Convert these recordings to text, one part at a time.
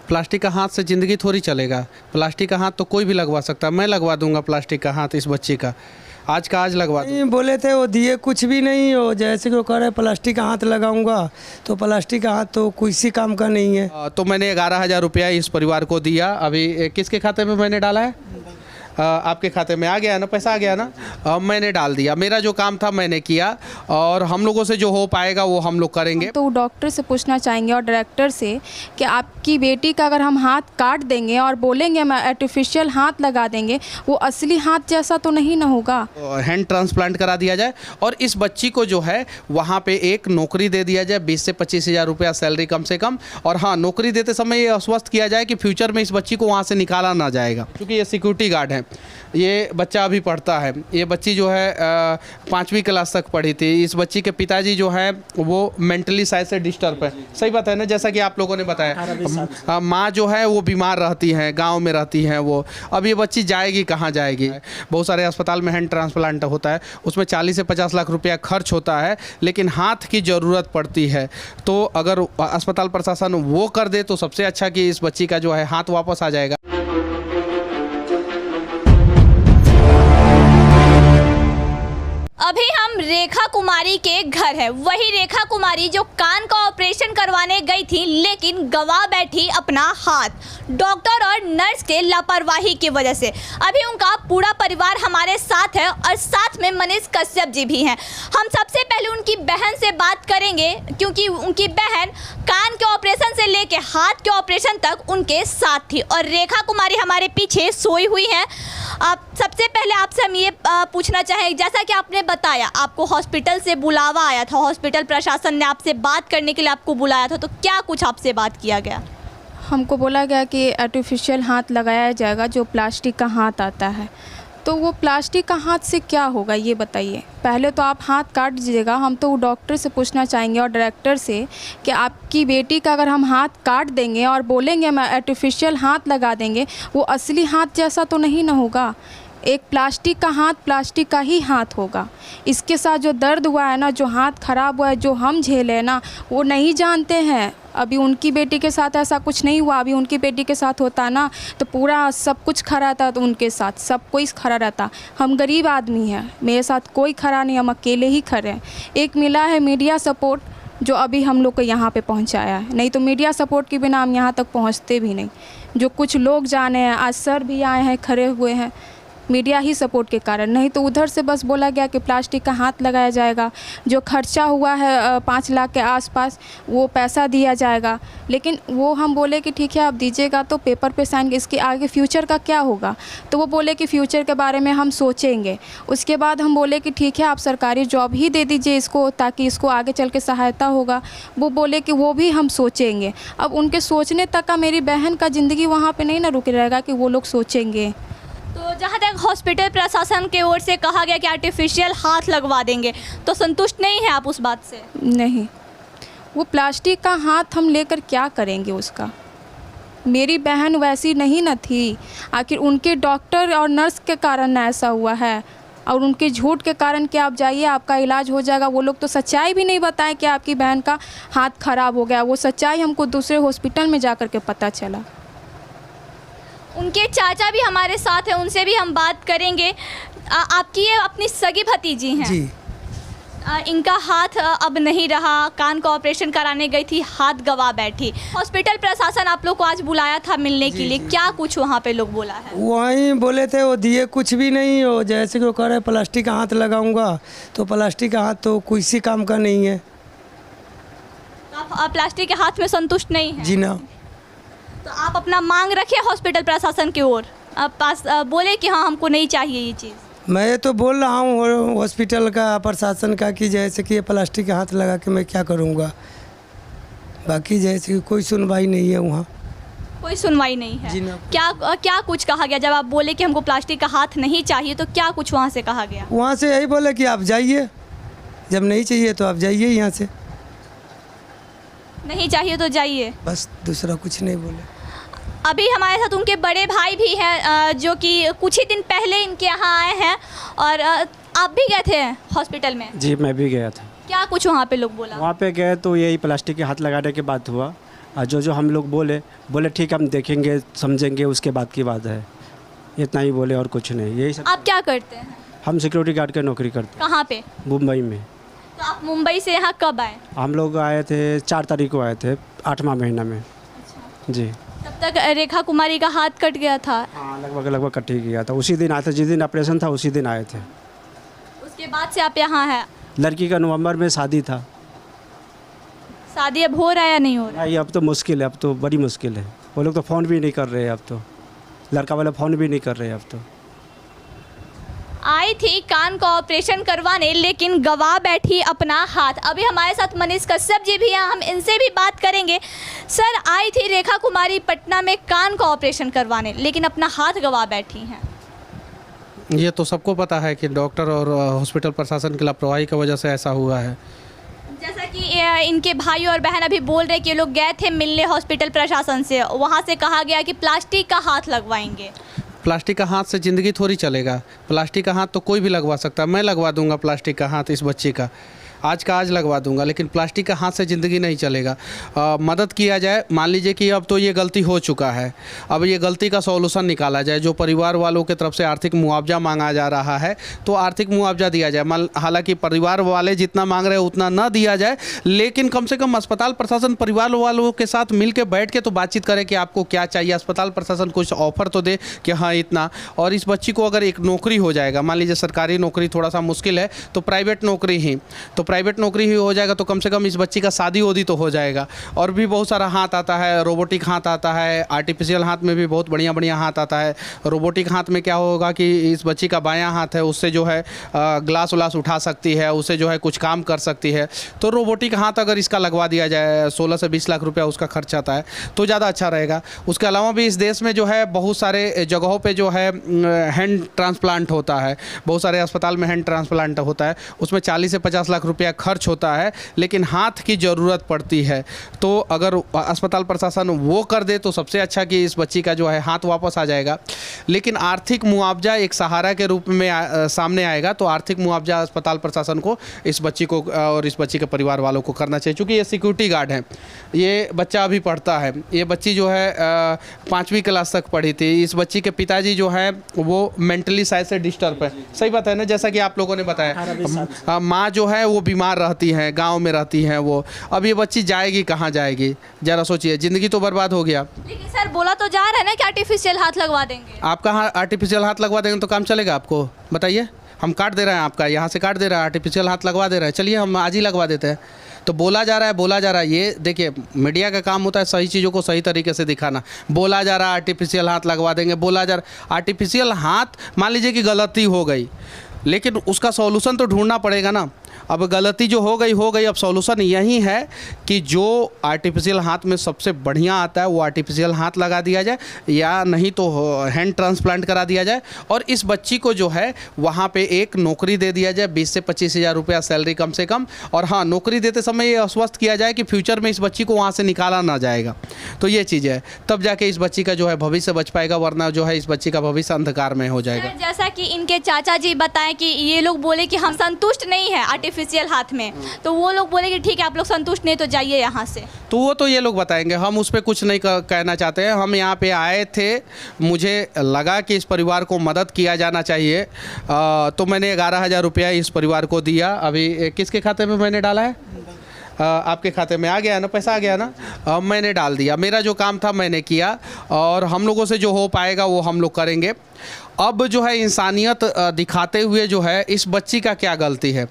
Plastic का हाथ से ज़िंदगी थोड़ी चलेगा। प्लास्टिक का हाथ तो कोई भी लगवा सकता है। मैं लगवा दूंगा प्लास्टिक का हाथ इस बच्ची का, आज का आज लगवा दूँ। नहीं बोले थे वो दिए कुछ भी नहीं हो, जैसे कि वो कह रहे प्लास्टिक का हाथ लगाऊंगा, तो प्लास्टिक का हाथ तो किसी काम का नहीं है। तो मैंने 11,000 रुपया इस परिवार को दिया। अभी किसके खाते में मैंने डाला है? आपके खाते में आ गया ना, पैसा आ गया ना, मैंने डाल दिया। मेरा जो काम था मैंने किया और हम लोगों से जो हो पाएगा वो हम लोग करेंगे। तो डॉक्टर से पूछना चाहेंगे और डायरेक्टर से कि आपकी बेटी का अगर हम हाथ काट देंगे और बोलेंगे हम आर्टिफिशियल हाथ लगा देंगे, वो असली हाथ जैसा तो नहीं ना होगा। हैंड ट्रांसप्लांट करा दिया जाए और इस बच्ची को जो है वहाँ पे एक नौकरी दे दिया जाए, 20 से 25 हज़ार रुपया सैलरी कम से कम। और हाँ, नौकरी देते समय ये आश्वस्त किया जाए कि फ्यूचर में इस बच्ची को वहाँ से निकाला ना जाएगा, क्योंकि ये सिक्योरिटी गार्ड है। ये बच्चा अभी पढ़ता है। ये बच्ची जो है 5वीं क्लास तक पढ़ी थी। इस बच्ची के पिताजी जो है वो मेंटली साइड से डिस्टर्ब है। सही बात है ना, जैसा कि आप लोगों ने बताया। माँ जो है वो बीमार रहती हैं, गांव में रहती हैं वो। अब ये बच्ची जाएगी कहाँ जाएगी? बहुत सारे अस्पताल में हैंड ट्रांसप्लांट होता है, उसमें 40 से 50 लाख रुपया खर्च होता है, लेकिन हाथ की ज़रूरत पड़ती है। तो अगर अस्पताल प्रशासन वो कर दे तो सबसे अच्छा कि इस बच्ची का जो है हाथ वापस आ जाएगा। अभी हम रेखा कुमारी के घर है। वही रेखा कुमारी जो कान का ऑपरेशन करवाने गई थी, लेकिन गवा बैठी अपना हाथ डॉक्टर और नर्स के लापरवाही की वजह से। अभी उनका पूरा परिवार हमारे साथ है और साथ में मनीष कश्यप जी भी हैं। हम सबसे पहले उनकी बहन से बात करेंगे, क्योंकि उनकी बहन कान के ऑपरेशन से लेके हाथ के ऑपरेशन तक उनके साथ थी और रेखा कुमारी हमारे पीछे सोई हुई है। आप सबसे पहले आपसे हम ये पूछना चाहें, जैसा कि आपने बताया आपको हॉस्पिटल से बुलावा आया था, हॉस्पिटल प्रशासन ने आपसे बात करने के लिए आपको बुलाया था, तो क्या कुछ आपसे बात किया गया? हमको बोला गया कि आर्टिफिशियल हाथ लगाया जाएगा, जो प्लास्टिक का हाथ आता है। तो वो प्लास्टिक का हाथ से क्या होगा ये बताइए। पहले तो आप हाथ काट दीजिएगा। हम तो डॉक्टर से पूछना चाहेंगे और डायरेक्टर से कि आपकी बेटी का अगर हम हाथ काट देंगे और बोलेंगे हम आर्टिफिशियल हाथ लगा देंगे, वो असली हाथ जैसा तो नहीं ना होगा। एक प्लास्टिक का हाथ प्लास्टिक का ही हाथ होगा। इसके साथ जो दर्द हुआ है ना, जो हाथ ख़राब हुआ है, जो हम झेले हैं ना, वो नहीं जानते हैं। अभी उनकी बेटी के साथ ऐसा कुछ नहीं हुआ। अभी उनकी बेटी के साथ होता ना तो पूरा सब कुछ खड़ा रहता, तो उनके साथ सब कोई खड़ा रहता। हम गरीब आदमी हैं, मेरे साथ कोई खड़ा नहीं, हम अकेले ही खड़े हैं। एक मिला है मीडिया सपोर्ट जो अभी हम लोग को यहाँ पे पहुँचाया है, नहीं तो मीडिया सपोर्ट के बिना हम यहाँ तक पहुँचते भी नहीं। जो कुछ लोग जाने हैं, आज सर भी आए हैं, खड़े हुए हैं, मीडिया ही सपोर्ट के कारण। नहीं तो उधर से बस बोला गया कि प्लास्टिक का हाथ लगाया जाएगा, जो खर्चा हुआ है 5 लाख के आसपास वो पैसा दिया जाएगा। लेकिन वो हम बोले कि ठीक है आप दीजिएगा तो पेपर पे साइन, इसके आगे फ्यूचर का क्या होगा? तो वो बोले कि फ्यूचर के बारे में हम सोचेंगे। उसके बाद हम बोले कि ठीक है आप सरकारी जॉब ही दे दीजिए इसको, ताकि इसको आगे चल के सहायता होगा। वो बोले कि वो भी हम सोचेंगे। अब उनके सोचने तक का मेरी बहन का ज़िंदगी वहाँ पर नहीं ना रुक रहेगा कि वो लोग सोचेंगे। तो जहाँ तक हॉस्पिटल प्रशासन की ओर से कहा गया कि आर्टिफिशियल हाथ लगवा देंगे, तो संतुष्ट नहीं है आप उस बात से? नहीं, वो प्लास्टिक का हाथ हम लेकर क्या करेंगे उसका? मेरी बहन वैसी नहीं न थी। आखिर उनके डॉक्टर और नर्स के कारण ऐसा हुआ है, और उनके झूठ के कारण कि आप जाइए आपका इलाज हो जाएगा। वो लोग तो सच्चाई भी नहीं बताए कि आपकी बहन का हाथ खराब हो गया। वो सच्चाई हमको दूसरे हॉस्पिटल में जा कर के पता चला। उनके चाचा भी हमारे साथ हैं, उनसे भी हम बात करेंगे। आपकी ये अपनी सगी भतीजी हैं जी। इनका हाथ अब नहीं रहा, कान का ऑपरेशन कराने गई थी, हाथ गवा बैठी। हॉस्पिटल प्रशासन आप लोग को आज बुलाया था मिलने के लिए, क्या कुछ वहाँ पे लोग बोला है? वहीं बोले थे वो दिए कुछ भी नहीं हो, जैसे कि वो कह रहे प्लास्टिक का हाथ लगाऊंगा, तो प्लास्टिक का हाथ तो किसी काम का नहीं है। आप प्लास्टिक के हाथ में संतुष्ट नहीं हैं? जी ना। तो आप अपना मांग रखिए हॉस्पिटल प्रशासन की ओर, पास बोले कि हाँ हमको नहीं चाहिए ये चीज़। मैं तो बोल रहा हूँ हॉस्पिटल का प्रशासन का कि जैसे कि ये प्लास्टिक का हाथ लगा के मैं क्या करूँगा। बाकी जैसे कि कोई सुनवाई नहीं है वहाँ, कोई सुनवाई नहीं है। जी ना। क्या कुछ कहा गया जब आप बोले कि हमको प्लास्टिक का हाथ नहीं चाहिए? तो क्या कुछ वहाँ से कहा गया? वहाँ से यही बोले कि आप जाइए, जब नहीं चाहिए तो आप जाइए यहाँ से। नहीं चाहिए तो जाइए, बस दूसरा कुछ नहीं बोले। अभी हमारे साथ उनके बड़े भाई भी हैं जो कि कुछ ही दिन पहले इनके यहाँ आए हैं। और आप भी गए थे हॉस्पिटल में? जी मैं भी गया था। क्या कुछ वहाँ पे लोग बोला? वहाँ पे गए तो यही प्लास्टिक के हाथ लगाने की बात हुआ। और जो हम लोग बोले ठीक है हम देखेंगे समझेंगे उसके बाद की बात है, इतना ही बोले और कुछ नहीं। यही सब। आप क्या करते हैं? हम सिक्योरिटी गार्ड की नौकरी करते कहाँ पे? हैं मुंबई में। तो आप मुंबई से यहाँ कब आए? हम लोग आए थे 4 तारीख को आए थे 8वां महीना में जी। तब तक रेखा कुमारी का हाथ कट गया था। हाँ लगभग कट ही गया था। उसी दिन आए थे जिस दिन ऑपरेशन था, उसी दिन आए थे। उसके बाद से आप यहाँ हैं? लड़की का नवंबर में शादी था। शादी अब हो रहा है या नहीं हो रहा? नहीं अब तो मुश्किल है, अब तो बड़ी मुश्किल है। वो लोग तो फ़ोन भी नहीं कर रहे हैं अब तो, लड़का वाला फ़ोन भी नहीं कर रहे हैं अब तो। आई थी कान का ऑपरेशन करवाने लेकिन गवा बैठी अपना हाथ। अभी हमारे साथ मनीष कश्यप जी भी हैं, हम इनसे भी बात करेंगे। सर, आई थी रेखा कुमारी पटना में कान का ऑपरेशन करवाने लेकिन अपना हाथ गवा बैठी हैं। ये तो सबको पता है कि डॉक्टर और हॉस्पिटल प्रशासन की लापरवाही की वजह से ऐसा हुआ है। जैसा कि इनके भाई और बहन अभी बोल रहे कि ये लोग गए थे मिलने हॉस्पिटल प्रशासन से, वहाँ से कहा गया कि प्लास्टिक का हाथ लगवाएंगे। प्लास्टिक का हाथ से ज़िंदगी थोड़ी चलेगा। प्लास्टिक का हाथ तो कोई भी लगवा सकता है। मैं लगवा दूंगा प्लास्टिक का हाथ इस बच्ची का, आज का आज लगवा दूंगा, लेकिन प्लास्टिक का हाथ से ज़िंदगी नहीं चलेगा। मदद किया जाए। मान लीजिए कि अब तो ये गलती हो चुका है, अब ये गलती का सॉल्यूशन निकाला जाए। जो परिवार वालों की तरफ से आर्थिक मुआवजा मांगा जा रहा है तो आर्थिक मुआवजा दिया जाए। हालांकि परिवार वाले जितना मांग रहे हैं उतना ना दिया जाए, लेकिन कम से कम अस्पताल प्रशासन परिवार वालों के साथ मिल के बैठ के तो बातचीत करे कि आपको क्या चाहिए। अस्पताल प्रशासन कुछ ऑफर तो दे कि हाँ इतना। और इस बच्ची को अगर एक नौकरी हो जाएगा, मान लीजिए सरकारी नौकरी थोड़ा सा मुश्किल है तो प्राइवेट नौकरी ही, तो प्राइवेट नौकरी ही हो जाएगा तो कम से कम इस बच्ची का शादी वादी तो हो जाएगा। और भी बहुत सारा हाथ आता है, रोबोटिक हाथ आता है, आर्टिफिशियल हाथ में भी बहुत बढ़िया बढ़िया हाथ आता है। रोबोटिक हाथ में क्या होगा कि इस बच्ची का बायां हाथ है, उससे जो है ग्लास उलास उठा सकती है, उससे जो है कुछ काम कर सकती है। तो रोबोटिक हाथ अगर इसका लगवा दिया जाए, 16 से 20 लाख रुपया उसका खर्च आता है तो ज़्यादा अच्छा रहेगा। उसके अलावा भी इस देश में जो है बहुत सारे जगहों पर जो है हैंड ट्रांसप्लांट होता है, बहुत सारे अस्पताल में हैंड ट्रांसप्लांट होता है, उसमें 40 से 50 लाख रुपया खर्च होता है, लेकिन हाथ की ज़रूरत पड़ती है। तो अगर अस्पताल प्रशासन वो कर दे तो सबसे अच्छा कि इस बच्ची का जो है हाथ वापस आ जाएगा। लेकिन आर्थिक मुआवजा एक सहारा के रूप में सामने आएगा, तो आर्थिक मुआवजा अस्पताल प्रशासन को इस बच्ची को और इस बच्ची के परिवार वालों को करना चाहिए। क्योंकि ये सिक्योरिटी गार्ड हैं, ये बच्चा अभी पढ़ता है, ये बच्ची जो है 5वीं क्लास तक पढ़ी थी। इस बच्ची के पिताजी जो है वो मेंटली साइड से डिस्टर्ब है। सही बात है ना, जैसा कि आप लोगों ने बताया। माँ जो है वो बीमार रहती हैं, गांव में रहती हैं वो। अब ये बच्ची जाएगी कहाँ जाएगी, जरा सोचिए, ज़िंदगी तो बर्बाद हो गया। लेकिन सर बोला तो जा रहा है ना कि आर्टिफिशियल हाथ लगवा देंगे। आप कहाँ आर्टिफिशियल हाथ लगवा देंगे तो काम चलेगा आपको? बताइए। हम काट दे रहे हैं आपका, यहाँ से काट दे रहा है, आर्टिफिशियल हाथ लगवा दे रहा है, चलिए हम आज ही लगवा देते हैं। तो बोला जा रहा है। ये देखिए मीडिया का काम होता है सही चीज़ों को सही तरीके से दिखाना। बोला जा रहा है आर्टिफिशियल हाथ लगवा देंगे, बोला जा रहा आर्टिफिशियल हाथ, मान लीजिए कि गलती हो गई, लेकिन उसका सॉल्यूशन तो ढूंढना पड़ेगा ना। अब गलती जो हो गई। अब सॉल्यूशन यही है कि जो आर्टिफिशियल हाथ में सबसे बढ़िया आता है वो आर्टिफिशियल हाथ लगा दिया जाए, या नहीं तो हैंड ट्रांसप्लांट करा दिया जाए। और इस बच्ची को जो है वहाँ पे एक नौकरी दे दिया जाए, 20 से 25 हज़ार रुपया सैलरी कम से कम। और हाँ, नौकरी देते समय ये आश्वस्त किया जाए कि फ्यूचर में इस बच्ची को वहाँ से निकाला ना जाएगा। तो ये चीज़ है, तब जाके इस बच्ची का जो है भविष्य बच पाएगा, वरना जो है इस बच्ची का भविष्य अंधकार में हो जाएगा। जैसा कि इनके चाचा जी बताएं कि ये लोग बोले कि हम संतुष्ट नहीं है आर्टिफिशियल हाथ में, तो वो लोग बोले कि ठीक है आप लोग संतुष्ट नहीं तो जाइए यहाँ से। तो वो तो ये लोग बताएंगे, हम उस पर कुछ नहीं कहना चाहते हैं। हम यहाँ पे आए थे, मुझे लगा कि इस परिवार को मदद किया जाना चाहिए, तो मैंने 11,000 रुपया इस परिवार को दिया। अभी किसके खाते में मैंने डाला है? आपके खाते में आ गया ना, पैसा आ गया ना, मैंने डाल दिया। मेरा जो काम था मैंने किया, और हम लोगों से जो हो पाएगा वो हम लोग करेंगे। अब जो है इंसानियत दिखाते हुए जो है इस बच्ची का क्या गलती है,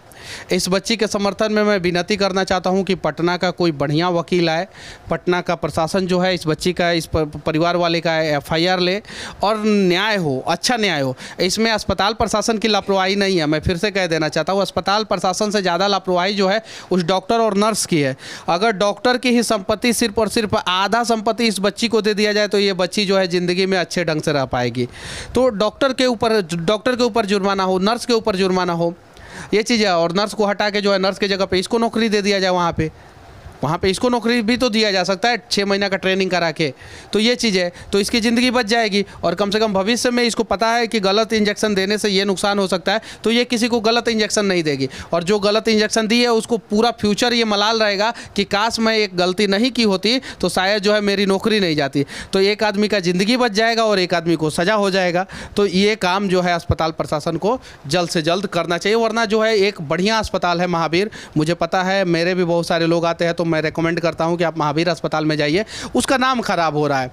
इस बच्ची के समर्थन में मैं विनती करना चाहता हूं कि पटना का कोई बढ़िया वकील आए, पटना का प्रशासन जो है इस बच्ची का, इस परिवार वाले का FIR ले और न्याय हो, अच्छा न्याय हो। इसमें अस्पताल प्रशासन की लापरवाही नहीं है, मैं फिर से कह देना चाहता हूँ। अस्पताल प्रशासन से ज़्यादा लापरवाही जो है उस डॉक्टर और नर्स की है। अगर डॉक्टर की ही संपत्ति सिर्फ और सिर्फ आधा संपत्ति इस बच्ची को दे दिया जाए तो ये बच्ची जो है ज़िंदगी में अच्छे ढंग से रह पाएगी। तो डॉक्टर के ऊपर जुर्माना हो, नर्स के ऊपर जुर्माना हो, ये चीज़ है। और नर्स को हटा के जो है नर्स की जगह पे इसको नौकरी दे दिया जाए वहाँ पे, वहाँ पे इसको नौकरी भी तो दिया जा सकता है 6 महीना का ट्रेनिंग करा के। तो ये चीज़ है, तो इसकी ज़िंदगी बच जाएगी और कम से कम भविष्य में इसको पता है कि गलत इंजेक्शन देने से ये नुकसान हो सकता है, तो ये किसी को गलत इंजेक्शन नहीं देगी। और जो गलत इंजेक्शन दी है उसको पूरा फ्यूचर ये मलाल रहेगा कि काश मैं एक गलती नहीं की होती तो शायद जो है मेरी नौकरी नहीं जाती। तो एक आदमी का ज़िंदगी बच जाएगा और एक आदमी को सज़ा हो जाएगा। तो ये काम जो है अस्पताल प्रशासन को जल्द से जल्द करना चाहिए, वरना जो है एक बढ़िया अस्पताल है महावीर, मुझे पता है, मेरे भी बहुत सारे लोग आते हैं तो मैं रेकमेंड करता हूं कि आप महावीर अस्पताल में जाइए। उसका नाम खराब हो रहा है,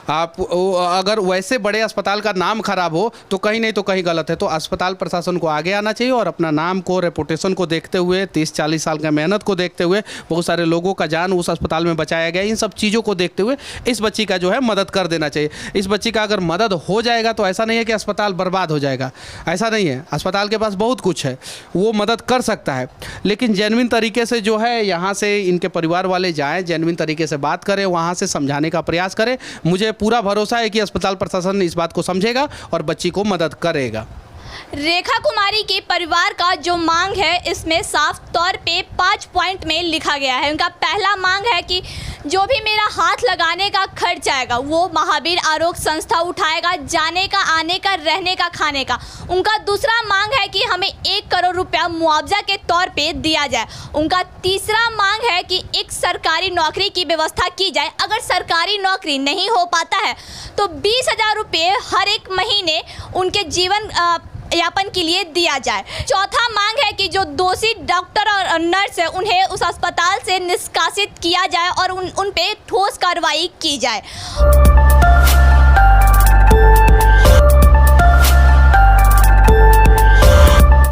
आप अगर वैसे बड़े अस्पताल का नाम खराब हो तो कहीं नहीं तो कहीं गलत है। तो अस्पताल प्रशासन को आगे आना चाहिए और अपना नाम को, रेपुटेशन को देखते हुए, 30-40 साल का मेहनत को देखते हुए, बहुत सारे लोगों का जान उस अस्पताल में बचाया गया, इन सब चीज़ों को देखते हुए इस बच्ची का जो है मदद कर देना चाहिए। इस बच्ची का अगर मदद हो जाएगा तो ऐसा नहीं है कि अस्पताल बर्बाद हो जाएगा, ऐसा नहीं है। अस्पताल के पास बहुत कुछ है, वो मदद कर सकता है, लेकिन जेन्युइन तरीके से जो है यहाँ से इनके परिवार वाले जाएँ, जेन्युइन तरीके से बात करें, वहाँ से समझाने का प्रयास करें। मुझे पूरा भरोसा है कि अस्पताल प्रशासन इस बात को समझेगा और बच्ची को मदद करेगा। रेखा कुमारी के परिवार का जो मांग है इसमें साफ तौर पे 5 पॉइंट में लिखा गया है। उनका पहला मांग है कि जो भी मेरा हाथ लगाने का खर्च आएगा वो महावीर आरोग्य संस्था उठाएगा, जाने का, आने का, रहने का, खाने का। उनका दूसरा मांग है कि हमें 1 करोड़ रुपया मुआवजा के तौर पे दिया जाए। उनका तीसरा मांग है कि एक सरकारी नौकरी की व्यवस्था की जाए। अगर सरकारी नौकरी नहीं हो पाता है तो 20,000 रुपये हर एक महीने उनके जीवन यापन के लिए दिया जाए। चौथा मांग है कि जो दोषी डॉक्टर और नर्स है उन्हें उस अस्पताल से निष्कासित किया जाए और उन पे ठोस कार्रवाई की जाए।